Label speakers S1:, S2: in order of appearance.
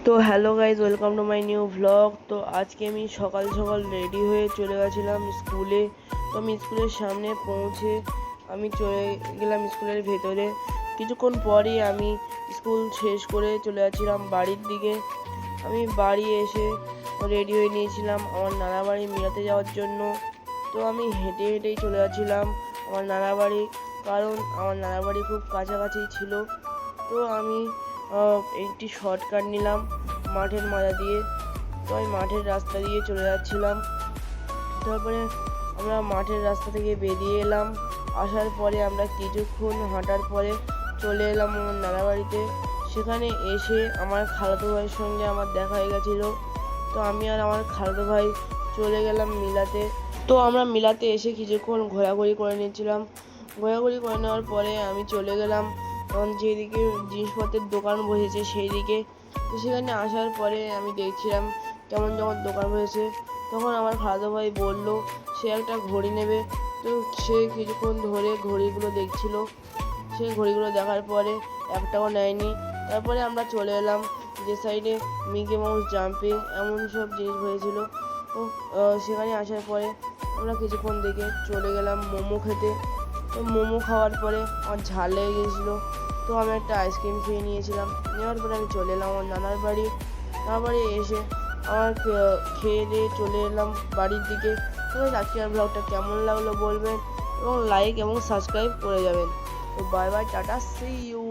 S1: তো hello guys, welcome to my new vlog. তো আজকে আমি সকাল সকাল রেডি হয়ে চলে গেছিলাম স্কুলে। তো আমি স্কুলের সামনে পৌঁছে আমি চলে গেলাম স্কুলের ভেতরে। কিছুক্ষণ পরই আমি স্কুল শেষ করে চলে যাচ্ছিলাম বাড়ির দিকে। আমি বাড়ি এসে রেডি হয়ে নিয়েছিলাম আমার নানা বাড়ি মেলাতে যাওয়ার জন্য। তো আমি হেঁটে হেঁটেই চলে যাচ্ছিলাম আমার নানা বাড়ি, কারণ আমার নানা বাড়ি খুব কাছাকাছি ছিল। তো আমি একটি শর্টকাট নিলাম মাঠের মাথা দিয়ে। তো আমি মাঠের রাস্তা দিয়ে চলে যাচ্ছিলাম। তারপরে আমরা মাঠের রাস্তা থেকে বেরিয়ে এলাম। আসার পরে আমরা কিছুক্ষণ হাঁটার পরে চলে এলাম আমার নানা বাড়িতে। সেখানে এসে আমার খালাতো ভাইয়ের সঙ্গে আমার দেখা হয়ে গেছিলো। তো আমি আর আমার খালাতো ভাই চলে গেলাম মিলাতে। তো আমরা মিলাতে এসে কিছুক্ষণ ঘোরাঘুরি করে নিয়েছিলাম। ঘোরাঘুরি করে নেওয়ার পরে আমি চলে গেলাম যেদিকে জিনিসপত্রের দোকান বসেছে সেই দিকে। তো সেখানে আসার পরে আমি দেখছিলাম কেমন যখন দোকান বসেছে, তখন আমার খালাতো ভাই বলল সে একটা ঘড়ি নেবে। তো সে কিছুক্ষণ ধরে ঘড়িগুলো দেখছিল। সে ঘড়িগুলো দেখার পরে একটাও নেয়নি। তারপরে আমরা চলে এলাম যে সাইডে মিকি মাউস জাম্পিং এমন সব জিনিস হয়েছিল। তো সেখানে আসার পরে আমরা কিছুক্ষণ দেখে চলে গেলাম মোমো খেতে। তো মোমো খাওয়ার পরে আমার ঝাল লেগে গিয়েছিলো। তো আমি একটা আইসক্রিম খেয়ে নিয়েছিলাম। নেওয়ার পরে আমি চলে এলাম আমার নানার বাড়ি। নানার বাড়ি এসে আমার খেয়ে দিয়ে চলে এলাম বাড়ির দিকে। তো আজকের ব্লগটা কেমন লাগলো বলবেন এবং লাইক এবং সাবস্ক্রাইব করে যাবেন। তো bye bye, tata, see you.